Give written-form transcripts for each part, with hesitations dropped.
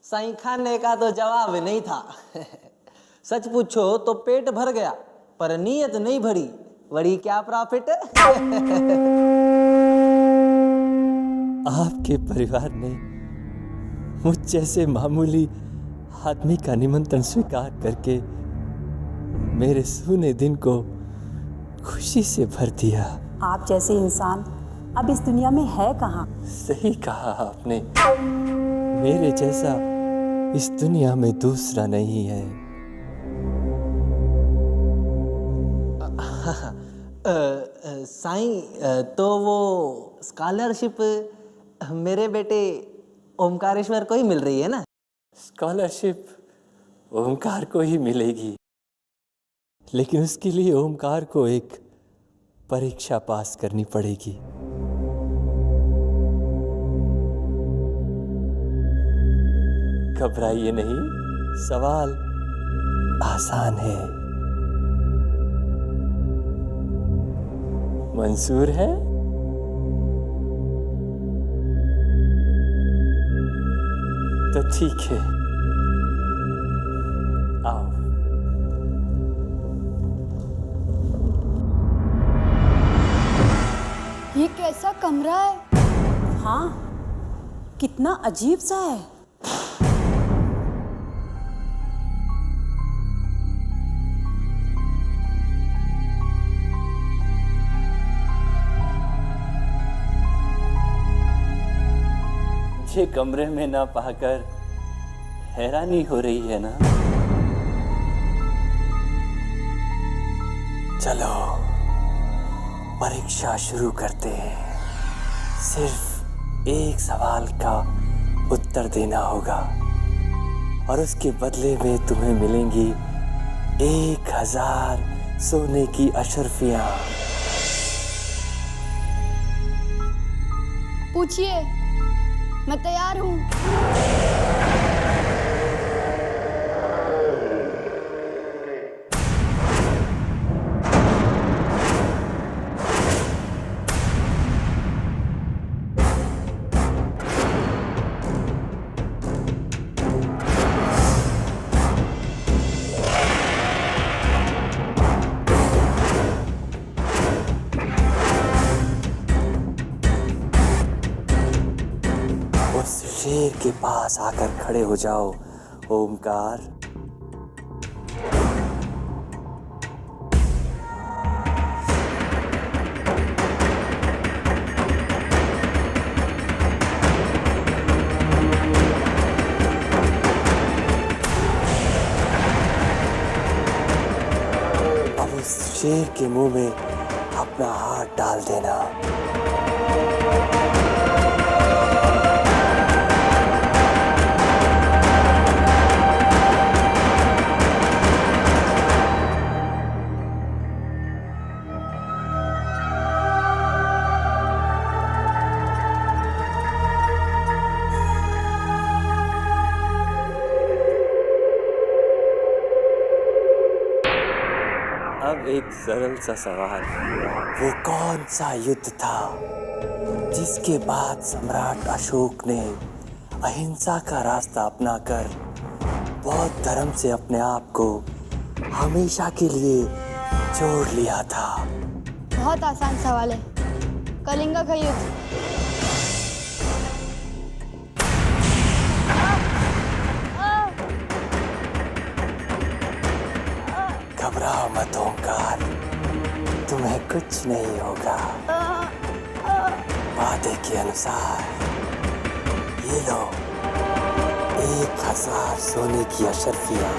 साईं खाने का तो जवाब नहीं था। सच पूछो तो पेट भर गया, पर नीयत नहीं भरी, वड़ी क्या प्रॉफिट। आपके परिवार ने मुझ जैसे मामूली आदमी का निमंत्रण स्वीकार करके मेरे सूने दिन को खुशी से भर दिया। आप जैसे इंसान अब इस दुनिया में है कहाँ? सही कहा आपने, मेरे जैसा इस दुनिया में दूसरा नहीं है। साईं, तो वो स्कॉलरशिप मेरे बेटे ओमकारेश्वर को ही मिल रही है ना? स्कॉलरशिप ओमकार को ही मिलेगी, लेकिन उसके लिए ओमकार को एक परीक्षा पास करनी पड़ेगी। घबराइए नहीं, सवाल आसान है। मंजूर है? तो ठीक है, आओ। ये कैसा कमरा है? हाँ, कितना अजीब सा है। ये कमरे में ना पाकर हैरानी हो रही है ना? चलो परीक्षा शुरू करते हैं। सिर्फ एक सवाल का उत्तर देना होगा और उसके बदले में तुम्हें मिलेंगी 1000 सोने की अशर्फियां। पूछिए, मैं तैयार हूँ। शेर के पास आकर खड़े हो जाओ ओमकार। अब उस शेर के मुंह में अपना हाथ डाल देना। अब एक सरल सा सवाल, वो कौन सा युद्ध था जिसके बाद सम्राट अशोक ने अहिंसा का रास्ता अपनाकर बौद्ध धर्म से अपने आप को हमेशा के लिए जोड़ लिया था? बहुत आसान सवाल है, कलिंगा का युद्ध। घबराओ मत ओमकार, तुम्हें कुछ नहीं होगा। वादे के अनुसार ये लो 1000 सोने की अशर्फियां।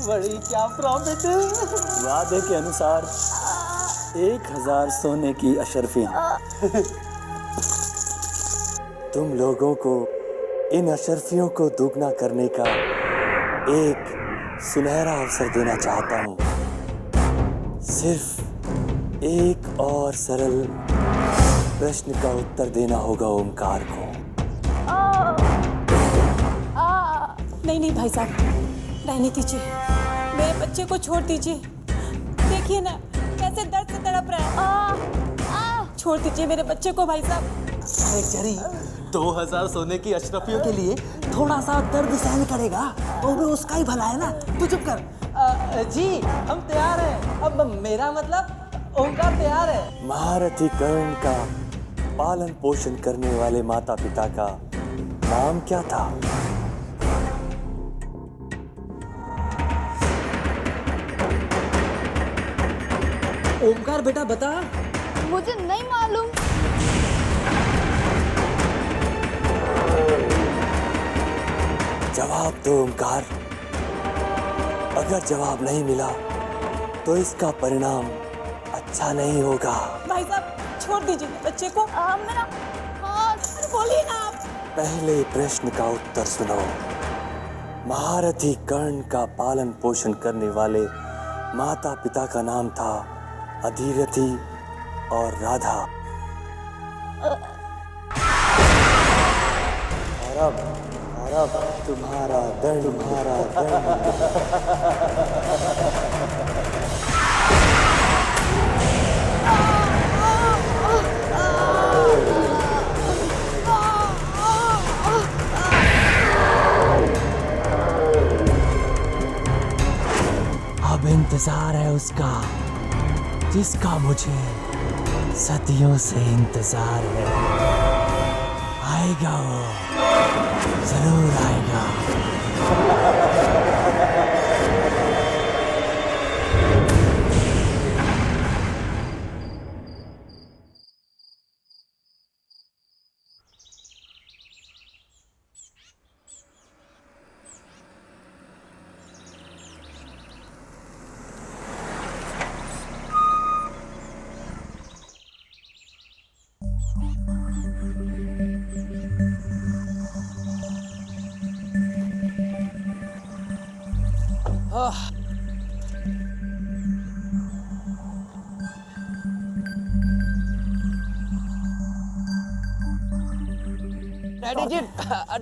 वड़ी क्या प्रॉफिट। वादे के अनुसार 1000 सोने की अशर्फियां। तुम लोगों को इन अशर्फियों को दुगना करने का एक सुनहरा अवसर देना चाहता हूं। सिर्फ एक और सरल प्रश्न का उत्तर देना होगा ओमकार को। नहीं नहीं भाई साहब, रहने दीजिए, मेरे बच्चे को छोड़ दीजिए। देखिए ना कैसे दर्द से तड़प रहा है। छोड़ दीजिए मेरे बच्चे को भाई साहब। अरे जरी, 2000 सोने की अशरफियों के लिए थोड़ा सा दर्द सहन करेगा तो भी उसका ही भला है ना। तू चुप कर। जी हम तैयार हैं। अब मेरा मतलब ओंकार तैयार है। महारथी कर्ण का पालन पोषण करने वाले माता पिता का नाम क्या था? ओंकार बेटा बता। मुझे नहीं मालूम। जवाब दो ओंकार। अगर जवाब नहीं मिला तो इसका परिणाम अच्छा नहीं होगा। भाई साहब छोड़ दीजिए बच्चे को। मेरा हाथ। बोलिए ना आप। पहले प्रश्न का उत्तर सुनो। महारथी कर्ण का पालन पोषण करने वाले माता पिता का नाम था अधिरथी और राधा। और अब तुम्हारा दंड, तुम्हारा दंड। अब इंतजार है उसका जिसका मुझे सदियों से इंतजार है। आएगा वो, जरूर आएगा।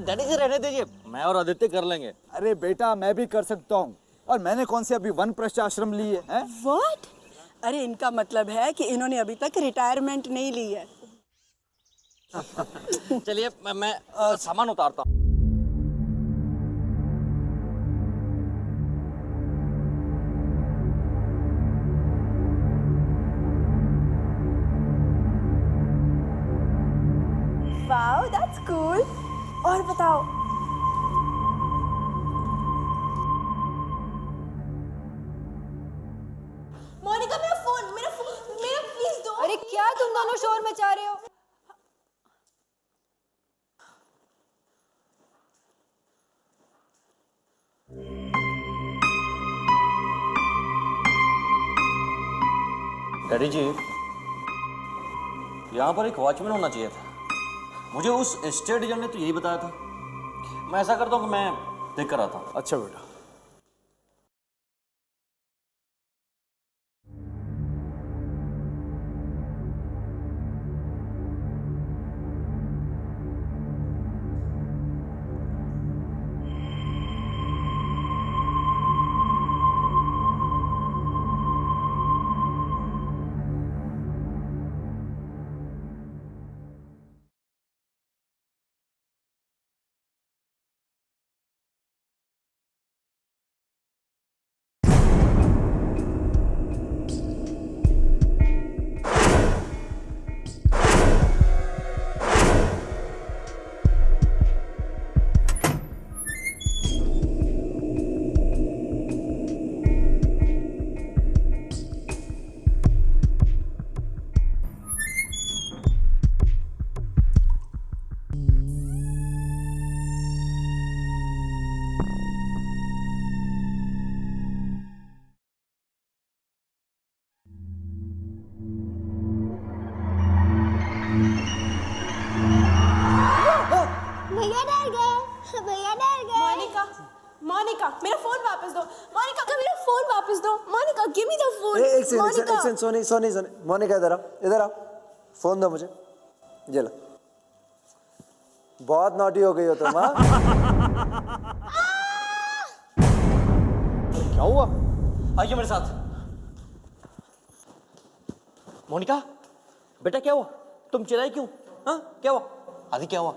डैडी जी रहने दीजिए, मैं और आदित्य कर लेंगे। अरे बेटा मैं भी कर सकता हूँ। और मैंने कौन से अभी वनप्रस्थ आश्रम ली है? व्हाट? अरे इनका मतलब है कि इन्होंने अभी तक रिटायरमेंट नहीं ली है। चलिए मैं सामान उतारता हूँ। Wow that's cool. और बताओ। मोनिका मेरा फोन मेरा प्लीज दो। अरे क्या तुम दोनों शोर मचा रहे हो? डैडी जी, यहाँ पर एक वॉचमैन होना चाहिए था। मुझे उस एस्टेट एजेंट ने तो यही बताया था। मैं ऐसा करता हूँ कि मैं देख कर आता हूँ। अच्छा बेटा। भैया डर गए। भैया डर गए। मोनिका, मोनिका मेरा फोन वापस दो। मोनिका मेरा फोन वापस दो। Monika give me the phone. एक सेकंड सोनी सोनी सोनी मोनिका इधर आ फोन दो मुझे। ये लो। बहुत नॉटी हो गई हो तुम। हाँ क्या हुआ? आइए मेरे साथ। मोनिका, बेटा क्या हुआ? तुम चिल्लाई क्यों? हाँ, क्या हुआ? आदि क्या हुआ?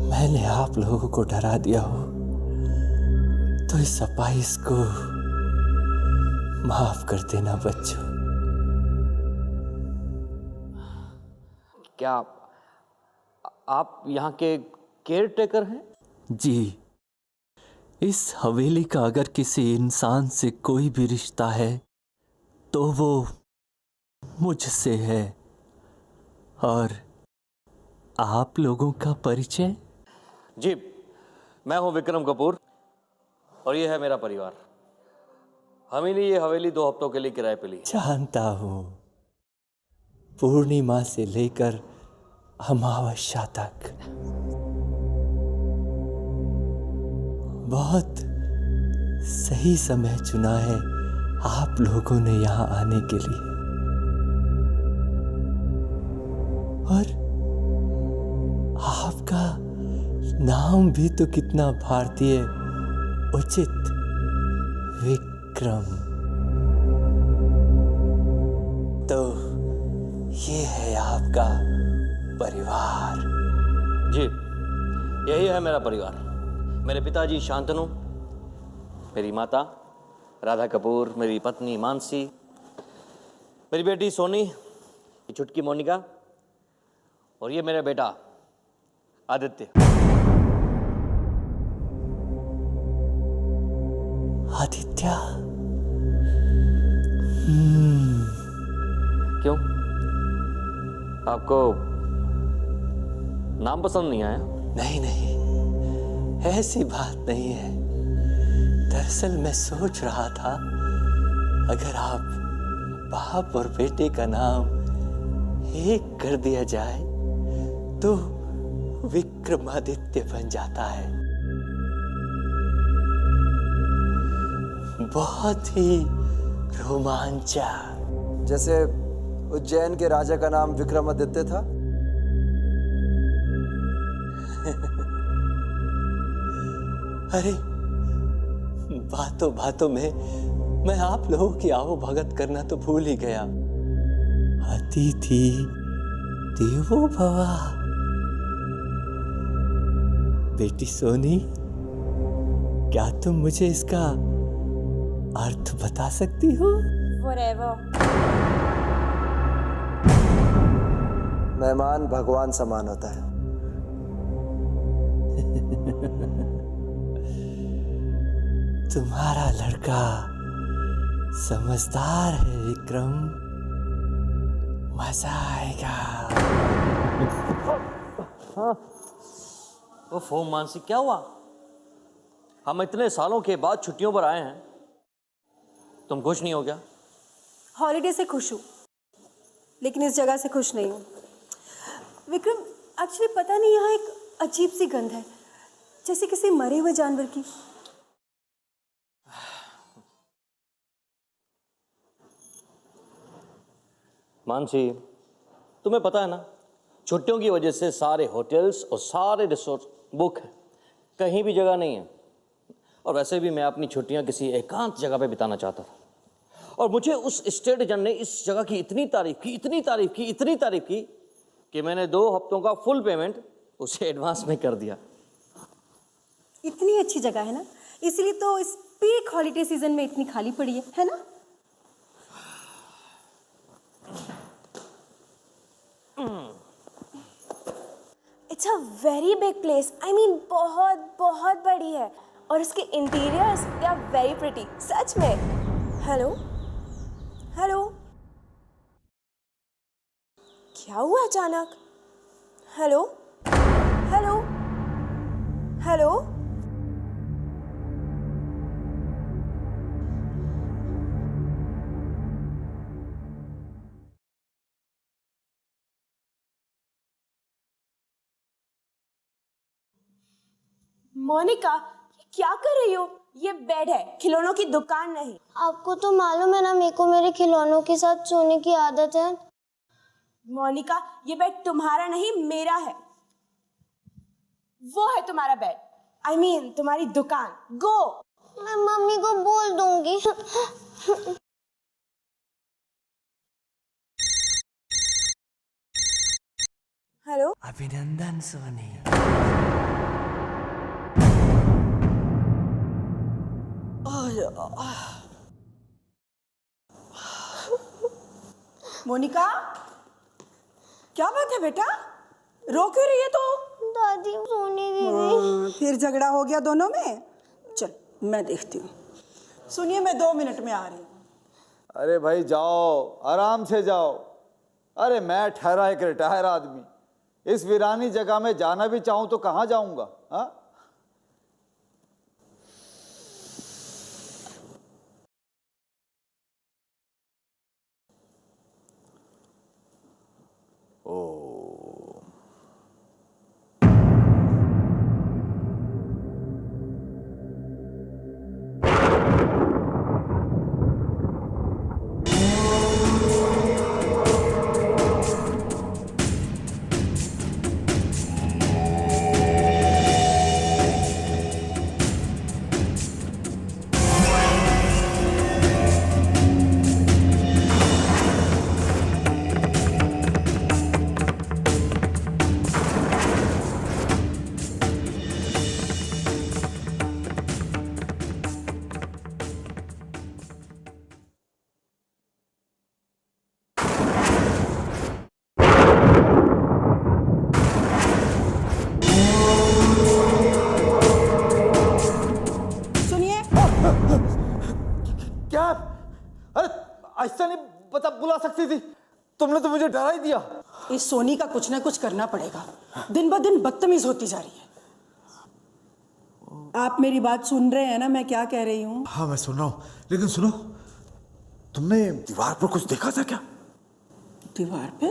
मैंने आप लोगों को डरा दिया हो तो इस अपाइस को माफ कर देना बच्चों। क्या आप यहाँ के केयर टेकर हैं? जी, इस हवेली का अगर किसी इंसान से कोई भी रिश्ता है तो वो मुझसे है। और आप लोगों का परिचय? जी, मैं हूँ विक्रम कपूर और ये है मेरा परिवार। हमने ये हवेली 2 हफ्तों के लिए किराए पे ली। जानता हूँ, पूर्णिमा से लेकर अमावस्या तक बहुत सही समय चुना है आप लोगों ने यहाँ आने के लिए। और आपका नाम भी तो कितना भारतीय, उचित, विक्रम। तो ये है आपका परिवार। जी, यही है मेरा परिवार। मेरे पिताजी शांतनु, मेरी माता राधा कपूर, मेरी पत्नी मानसी, मेरी बेटी सोनी, ये छुटकी मोनिका और ये मेरा बेटा आदित्य। आदित्य? क्यों? आपको नाम पसंद नहीं आया? नहीं नहीं, ऐसी बात नहीं है। दरअसल मैं सोच रहा था अगर आप बाप और बेटे का नाम एक कर दिया जाए तो विक्रमादित्य बन जाता है। बहुत ही रोमांचक। जैसे उज्जैन के राजा का नाम विक्रमादित्य था। अरे, बातों बातों में मैं आप लोगों की आओ भगत करना तो भूल ही गया। अतिथि देवो भवा। बेटी सोनी, क्या तुम मुझे इसका अर्थ बता सकती हो? Forever. मेहमान भगवान समान होता है। तुम्हारा लड़का समझदार है विक्रम, मजा आएगा। वो फोम मानसी, क्या हुआ? हम इतने सालों के बाद छुट्टियों पर आए हैं, तुम खुश नहीं हो क्या? हॉलीडे से खुश हूँ, लेकिन इस जगह से खुश नहीं हूँ। विक्रम, एक्चुअली पता नहीं, यहाँ एक अजीब सी गंध है, जैसे किसी मरे हुए जानवर की। मानसी, तुम्हें पता है ना, छुट्टियों की वजह से सारे होटल्स और सारे रिसोर्ट बुक हैं, कहीं भी जगह नहीं है। और वैसे भी मैं अपनी छुट्टियां किसी एकांत जगह पे बिताना चाहता था। और मुझे उस स्टेट एजेंट ने इस जगह की इतनी तारीफ की, इतनी तारीफ की, इतनी तारीफ की कि मैंने 2 हफ्तों का फुल पेमेंट उसे एडवांस में कर दिया। इतनी अच्छी जगह है ना, इसलिए तो इस पीक हॉलीडे सीजन में इतनी खाली पड़ी है ना? It's a very big place. I mean बहुत बहुत बड़ी है, और इसके interiors they are very pretty. सच में। हेलो हेलो, क्या हुआ अचानक? Hello hello hello. मोनिका, ये क्या कर रही हो? ये बेड है, खिलौनों की दुकान नहीं। आपको तो मालूम है ना, मेरे को मेरे खिलौनों के साथ सोने की आदत है। मोनिका, ये बेड तुम्हारा नहीं, मेरा है। वो है तुम्हारा बेड, I mean, तुम्हारी दुकान। गो। मैं मम्मी को बोल दूंगी। हेलो। अभिनंदन सोनी। मोनिका, क्या बात है बेटा? रो क्यों रही है तू? दादी सोने दीदी। फिर झगड़ा हो गया दोनों में? चल मैं देखती हूँ। सुनिए, मैं 2 मिनट में आ रही हूँ। अरे भाई जाओ, आराम से जाओ। अरे मैं ठहरा एक रिटायर आदमी, इस वीरानी जगह में जाना भी चाहूं तो कहाँ जाऊंगा? हाँ, सुनिए, क्या? अरे ऐसा नहीं बता बुला सकती थी, तुमने तो मुझे डरा ही दिया। इस सोनी का कुछ ना कुछ करना पड़ेगा, दिन ब दिन बदतमीज होती जा रही है। आप मेरी बात सुन रहे हैं ना, मैं क्या कह रही हूँ? हाँ मैं सुन रहा हूँ, लेकिन सुनो, तुमने दीवार पर कुछ देखा था क्या? दीवार पे?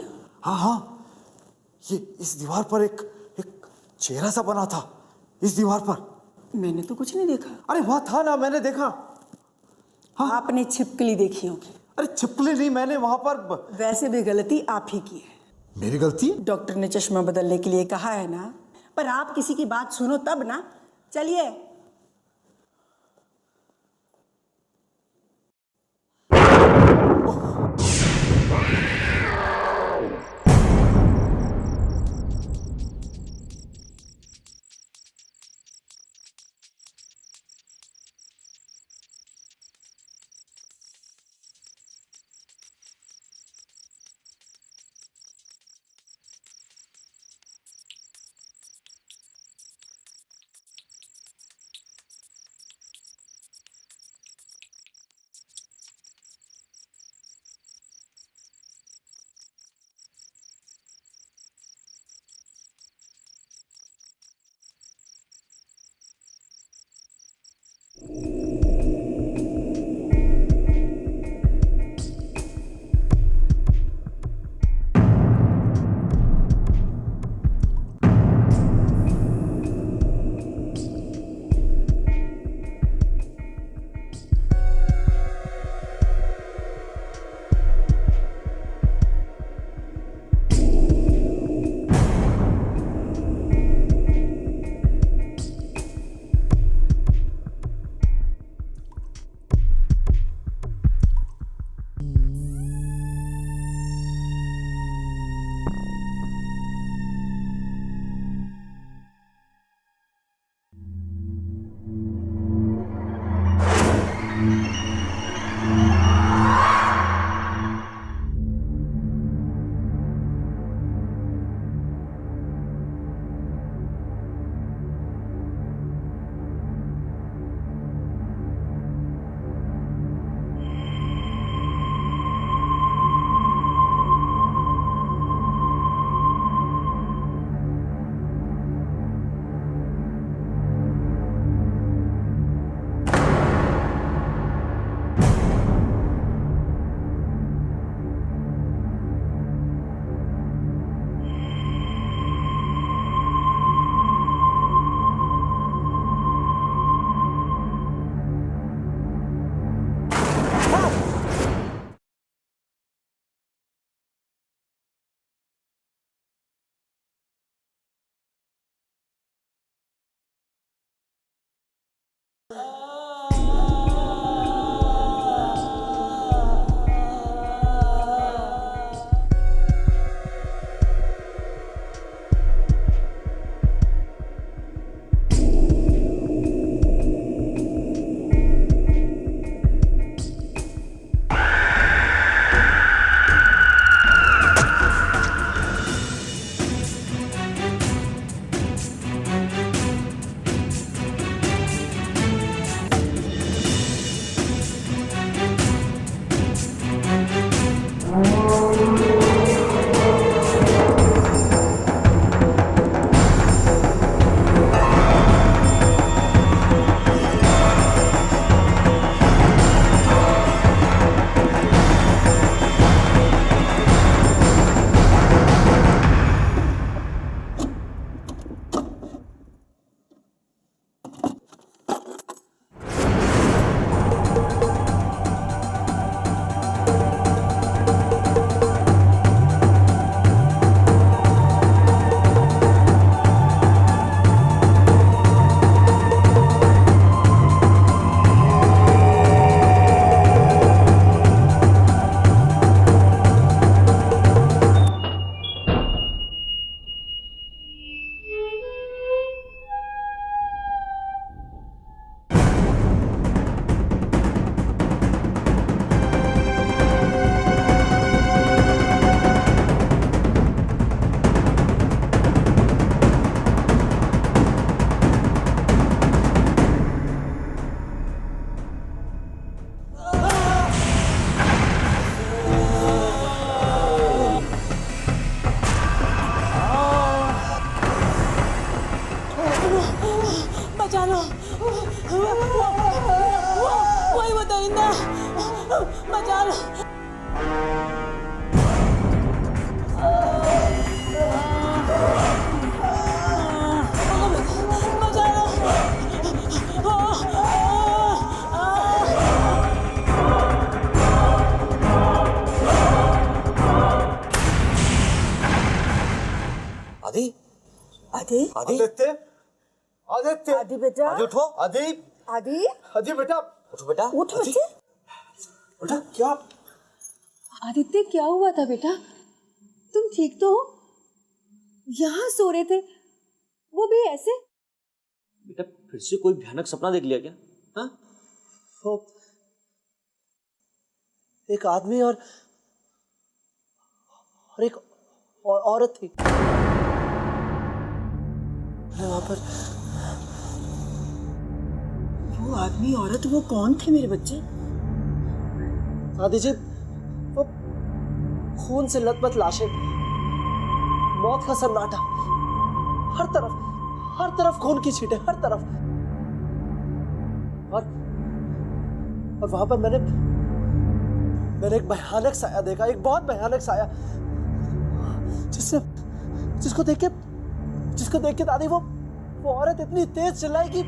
हाँ हाँ, ये इस दीवार पर एक एक चेहरा सा बना था, इस दीवार पर। मैंने तो कुछ नहीं देखा। अरे वहां था ना, मैंने देखा। हाँ, आपने छिपकली देखी होगी। अरे छिपकली नहीं, मैंने वहां पर वैसे भी गलती आप ही की है। मेरी गलती है? डॉक्टर ने चश्मा बदलने के लिए कहा है ना, पर आप किसी की बात सुनो तब ना। चलिए। आदि आदित्य, आदित्य, आदि बेटा। आदि उठो, आदि, आदि आदि बेटा, उठो बेटा, उठ बच्चे। बेटा क्या? आदित्य क्या हुआ था बेटा? तुम ठीक तो हो? यहाँ सो रहे थे, वो भी ऐसे? बेटा फिर से कोई भयानक सपना देख लिया क्या? हाँ? वो एक आदमी और एक औरत थी। मैं वहां पर। वो आदमी औरत वो कौन थे मेरे बच्चे? दादी जी, वो खून से लथपथ लाशें, मौत का सन्नाटा, हर तरफ खून की छींटें, हर तरफ। और वहां पर मैंने एक भयानक साया देखा, एक बहुत भयानक साया, जिसको देख के दादी वो औरत इतनी तेज चिल्लाई कि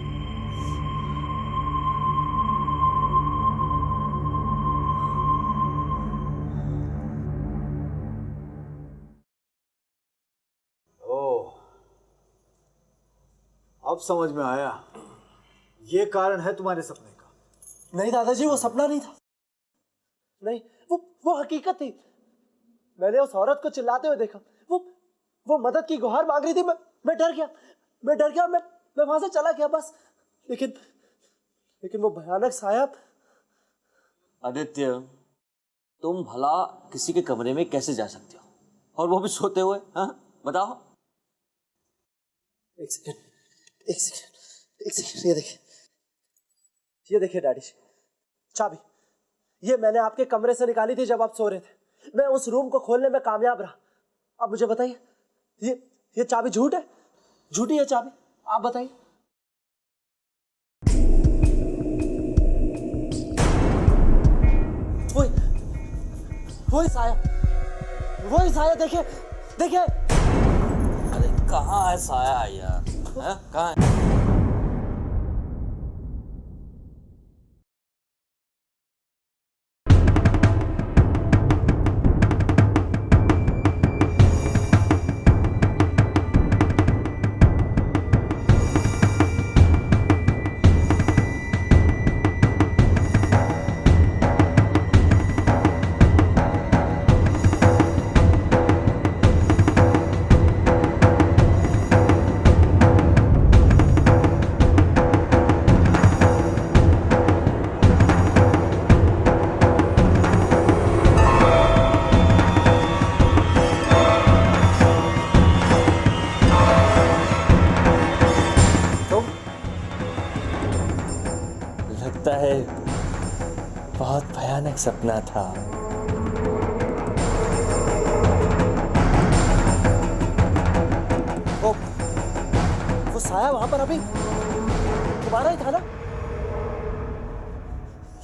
अब समझ में आया, ये कारण है तुम्हारे सपने का। नहीं दादाजी, वो सपना नहीं था। नहीं, वो हकीकत थी। मैंने उस औरत को चिल्लाते हुए देखा। वो मदद की गुहार मांग रही थी। मैं डर गया, मैं वहां से चला गया बस। लेकिन वो भयानक साया। आदित्य, तुम भला किसी के कमरे में कैसे जा सकते हो, और वो भी सोते हुए? हाँ बताओ। एक सेकंड, ये देखिए डैडी, चाबी ये मैंने आपके कमरे से निकाली थी जब आप सो रहे थे। मैं उस रूम को खोलने में कामयाब रहा। अब मुझे बताइए, ये चाबी झूठी है चाबी? आप बताइए। वही साया, देखिए। अरे कहाँ है साया यार? कहाँ है? लगता है बहुत भयानक सपना था। वो साया वहां पर अभी तुम्हारा ही था ना?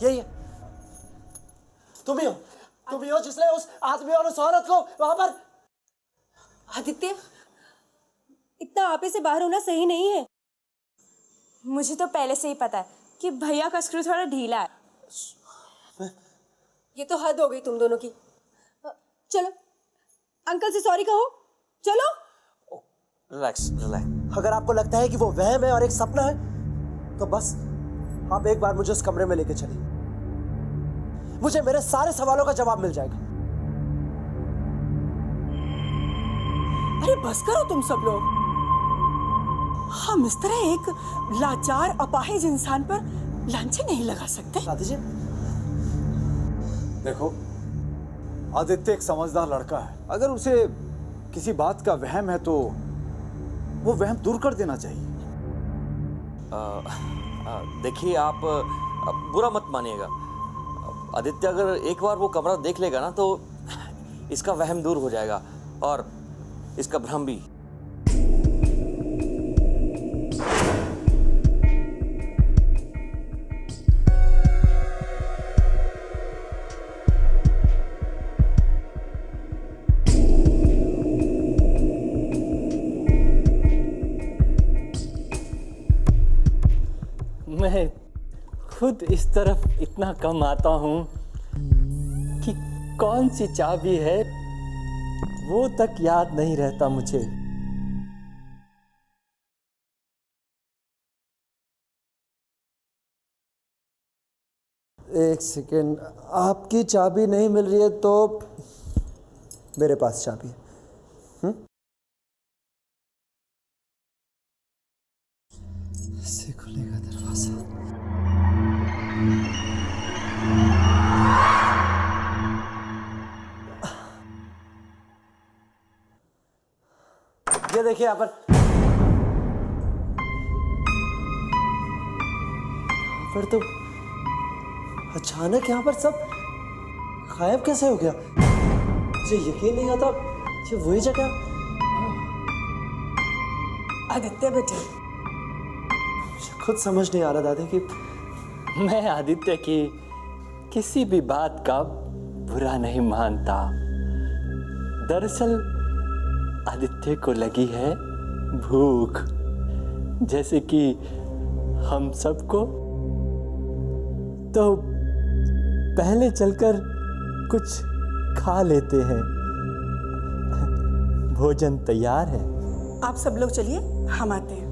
यही है, तुम ही हो जिसने उस आदमी और उस औरत को वहां पर। आदित्य, इतना आपे से बाहर होना सही नहीं है। मुझे तो पहले से ही पता है कि भैया का स्क्रू थोड़ा ढीला है। ये तो हद हो गई तुम दोनों की। चलो अंकल से सॉरी कहो, चलो। रिलैक्स। अगर आपको लगता है कि वो वहम है और एक सपना है, तो बस आप एक बार मुझे उस कमरे में लेके चलिए। मुझे मेरे सारे सवालों का जवाब मिल जाएगा। अरे बस करो तुम सब लोग। हम इस तरह एक लाचार अपाहिज इंसान पर लांछन नहीं लगा सकते। दादी जी, देखो, आदित्य एक समझदार लड़का है। अगर उसे किसी बात का वहम है तो वो वहम दूर कर देना चाहिए। देखिए, आप बुरा मत मानिएगा। आदित्य अगर एक बार वो कमरा देख लेगा ना, तो इसका वहम दूर हो जाएगा और इसका भ्रम भी। मैं खुद इस तरफ इतना कम आता हूं कि कौन सी चाबी है वो तक याद नहीं रहता मुझे। एक सेकेंड, आपकी चाबी नहीं मिल रही है तो मेरे पास चाबी है। इससे खुलेगा दरवाजा। ये देखिए यहाँ पर, फिर तो अचानक यहाँ पर सब गायब कैसे हो गया? मुझे यकीन नहीं आता ये वही जगह। आदित्य बेटे, मुझे खुद समझ नहीं आ रहा दादी कि मैं आदित्य की किसी भी बात का बुरा नहीं मानता। दरअसल आदित्य को लगी है भूख, जैसे कि हम सबको। तो पहले चलकर कुछ खा लेते हैं। भोजन तैयार है। आप सब लोग चलिए, हम आते हैं।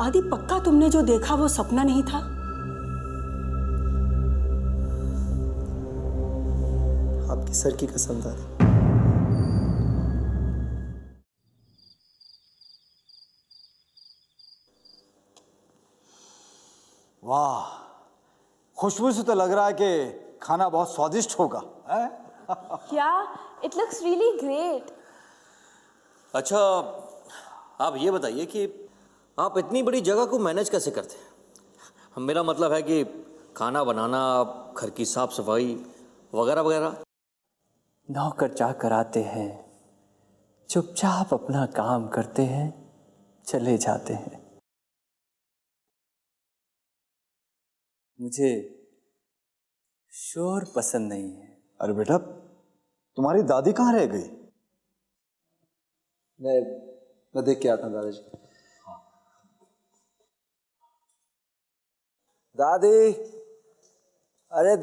आदि, पक्का तुमने जो देखा वो सपना नहीं था? आपकी सर की कसम दादी। वाह, खुशबू से तो लग रहा है कि खाना बहुत स्वादिष्ट होगा। Yeah, it looks really great. अच्छा, आप ये बताइए कि आप इतनी बड़ी जगह को मैनेज कैसे करते हैं? मेरा मतलब है कि खाना बनाना, घर की साफ सफाई वगैरह वगैरह। नौकर चाकर आते हैं, चुपचाप अपना काम करते हैं, चले जाते हैं। मुझे शोर पसंद नहीं है। अरे बेटा, तुम्हारी दादी कहाँ रह गई? मैं देख के आता हूँ दादाजी। दादी, अरे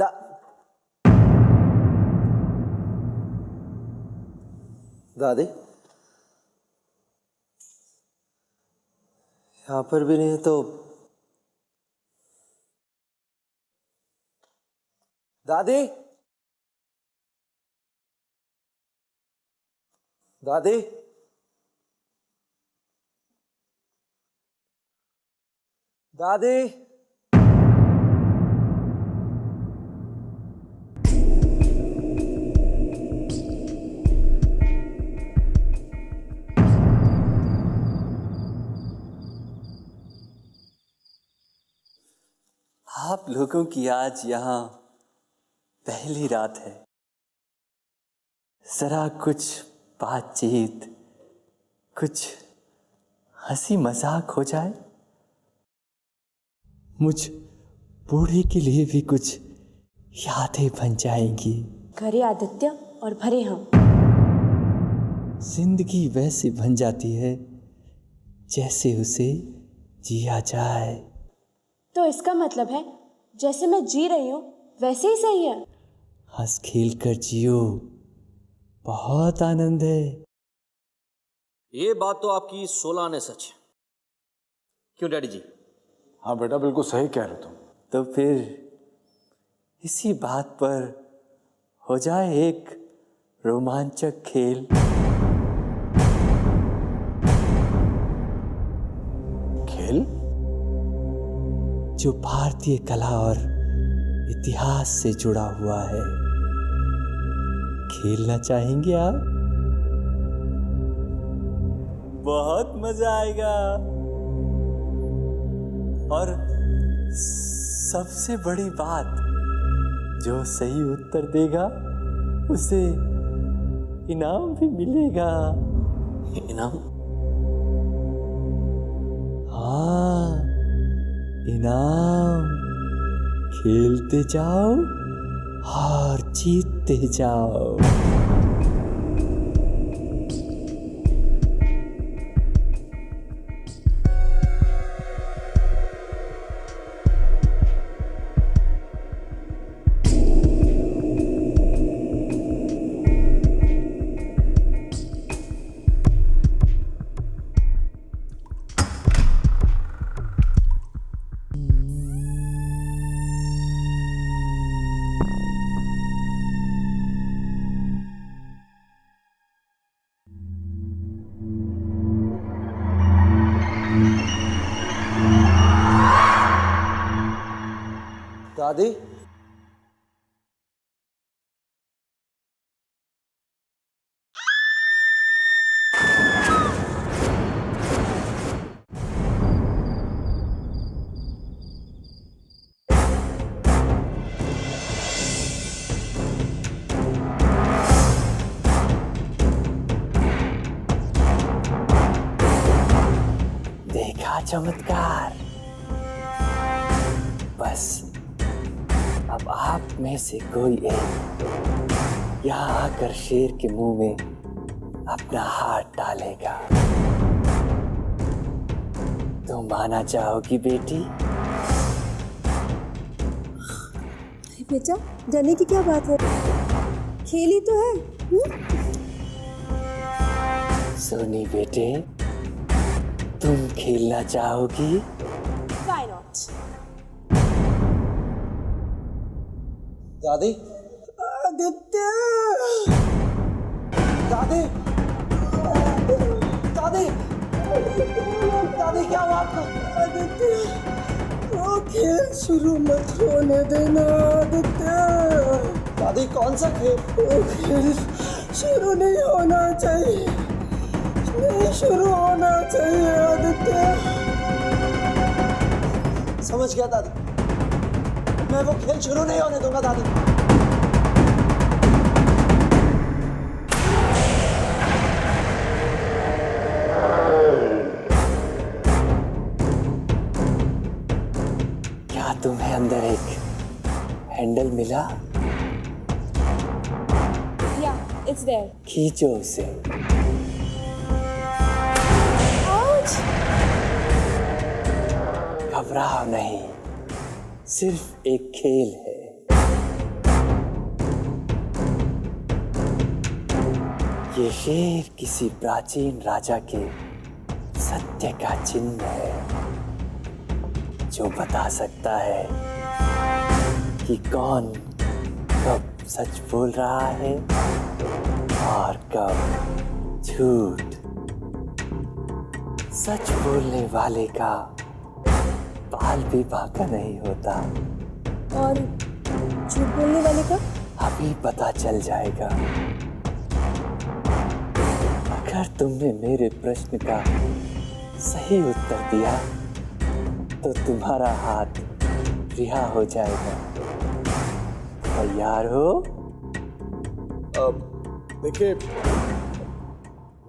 दादी, यहाँ पर भी नहीं है तो दादी, दादी, दादी, आप लोगों की आज यहाँ पहली रात है। जरा कुछ बातचीत, कुछ हंसी मजाक हो जाए। मुझ बूढ़े के लिए भी कुछ यादें बन जाएंगी। घरे आदित्य और भरे हम। जिंदगी वैसे बन जाती है जैसे उसे जिया जाए। तो इसका मतलब है जैसे मैं जी रही हूँ वैसे ही सही है। हंस खेल कर जियो, बहुत आनंद है। ये बात तो आपकी 16 आने सच है। क्यों डैडी जी? हाँ बेटा, बिल्कुल सही कह रहे हो तुम। तो फिर इसी बात पर हो जाए एक रोमांचक खेल। खेल? जो भारतीय कला और इतिहास से जुड़ा हुआ है। खेलना चाहेंगे आप? बहुत मजा आएगा। और सबसे बड़ी बात, जो सही उत्तर देगा उसे इनाम भी मिलेगा। इनाम? हाँ, इनाम। खेलते जाओ और जीतते जाओ। दादी, देखा चमत्कार। बस अब आप में से कोई एक यहाँ आकर शेर के मुंह में अपना हाथ डालेगा। तुम माना चाहोगी बेटी? बेटा, डरने की क्या बात है? खेल ही तो है। सोनी बेटे, तुम खेलना चाहोगी? Why not? दादी, आदित्य, दादी, दादी, दादी क्या हुआ आपको? आदित्य, वो खेल शुरू मत होने देना आदित्य। दादी कौन सा खेल? वो खेल शुरू नहीं होना चाहिए, नहीं शुरू होना चाहिए आदित्य। समझ गया दादी, मैं वो खेल शुरू नहीं होने दूंगा दादी। क्या तुम्हें अंदर एक हैंडल मिला? Yeah, it's there. खींचो उसे। Ouch! घबराओ नहीं, सिर्फ एक खेल है। ये शेर किसी प्राचीन राजा के सत्य का चिन्ह है, जो बता सकता है कि कौन कब सच बोल रहा है और कब झूठ। सच बोलने वाले का बाल भी बांका नहीं होता। और झूठ बोलने वाले का? अभी पता चल जाएगा। अगर तुमने मेरे प्रश्न का सही उत्तर दिया तो तुम्हारा हाथ रिहा हो जाएगा। तैयार हो? देखिए,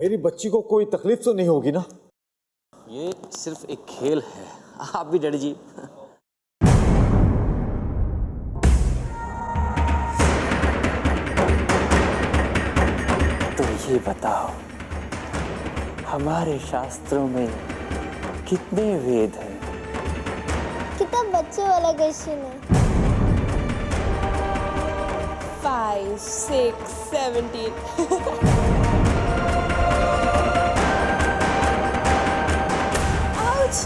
मेरी बच्ची को कोई तकलीफ तो नहीं होगी ना? ये सिर्फ एक खेल है, आप भी डैडी जी। तो ये बताओ, हमारे शास्त्रों में कितने वेद हैं? कितना बच्चे वाला क्वेश्चन है। 5, 6, 17. Ouch!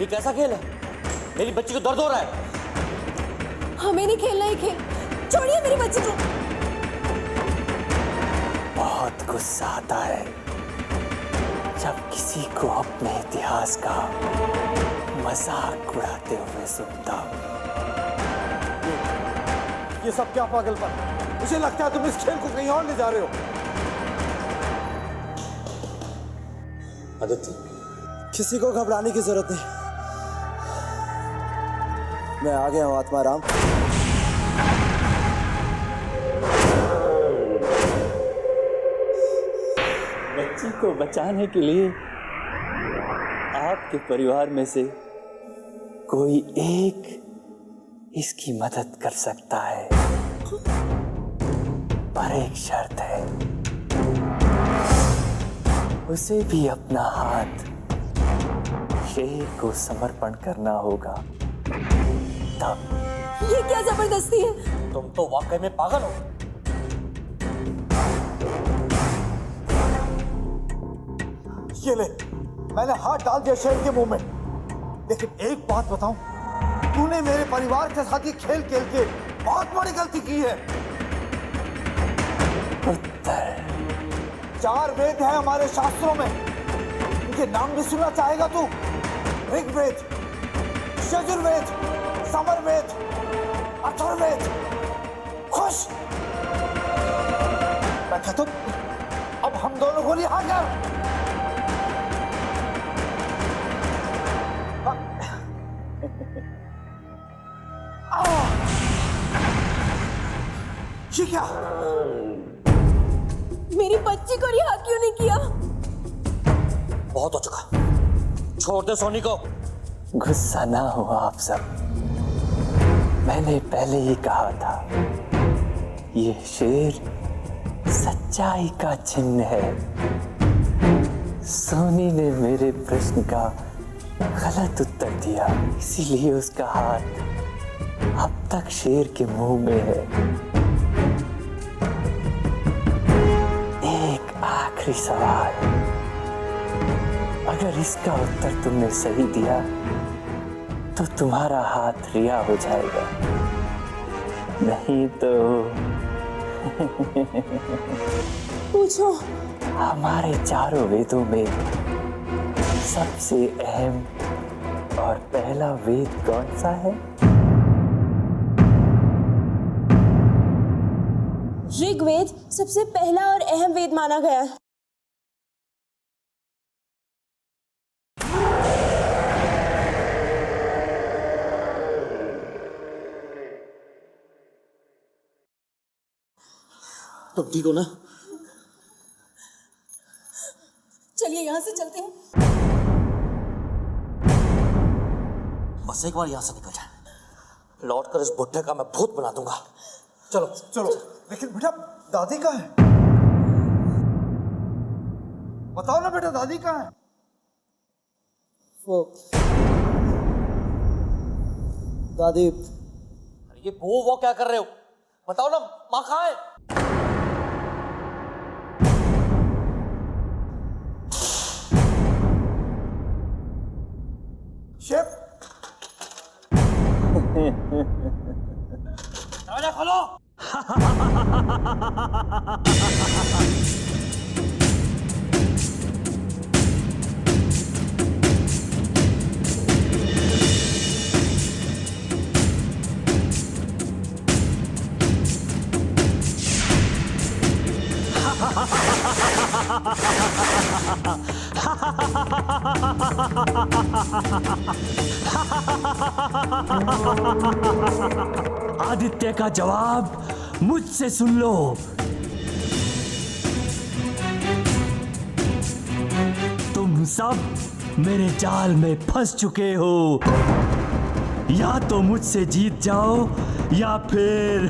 ये कैसा खेल है? मेरी बच्ची को दर्द हो रहा है। हमें नहीं खेलना है खेल, छोड़िए मेरी बच्ची को। बहुत गुस्सा आता है जब किसी को अपने इतिहास का मजाक उड़ाते हुए सुनता हूँ। ये सब क्या पागलपन? मुझे लगता है तुम इस खेल को कहीं और ले जा रहे हो। आदित्य, किसी को घबराने की जरूरत नहीं, मैं आ गया हूं आत्माराम। बच्ची को बचाने के लिए आपके परिवार में से कोई एक इसकी मदद कर सकता है, पर एक शर्त है, उसे भी अपना हाथ शेर को समर्पण करना होगा। तब ये क्या जबरदस्ती है? तुम तो वाकई में पागल हो। ये ले, मैंने हाथ डाल दिया शेर के मुंह में। लेकिन एक बात बताऊं, तूने मेरे परिवार के साथ ये खेल खेल के बहुत बड़ी गलती की है। उत्तर। 4 वेद हैं हमारे शास्त्रों में, उनके नाम भी सुनना चाहेगा तू? ऋग्वेद, यजुर्वेद, समरवेद, अथर्ववेद। खुश? मैं कहता हूं अब हम दोनों को रिहा कर। ये क्या? मेरी बच्ची को रिहा क्यों नहीं किया? बहुत हो चुका, छोड़ दे सोनी को। गुस्सा ना हो आप सब, मैंने पहले ही कहा था ये शेर सच्चाई का चिन्ह है। सोनी ने मेरे प्रश्न का गलत उत्तर दिया, इसीलिए उसका हाथ अब तक शेर के मुंह में है। एक आखिरी सवाल, अगर इसका उत्तर तुमने सही दिया तो तुम्हारा हाथ रिहा हो जाएगा, नहीं तो पूछो। हमारे चारों वेदों में सबसे अहम और पहला वेद कौन सा है? ऋग्वेद सबसे पहला और अहम वेद माना गया है। तुम ठीक हो ना? चलिए यहाँ से चलते हैं। बस एक बार यहाँ से निकल जाए, लौट कर इस बुढ़े का मैं भूत बना दूंगा। चलो चलो, लेकिन बेटा दादी कहाँ है? बताओ ना बेटा, दादी कहाँ है? वो दादी। अरे ये वो क्या कर रहे हो? बताओ ना, माँ कहाँ है? शेफ, दरवाजा खोलो। आदित्य का जवाब मुझसे सुन लो। तुम सब मेरे जाल में फंस चुके हो, या तो मुझसे जीत जाओ या फिर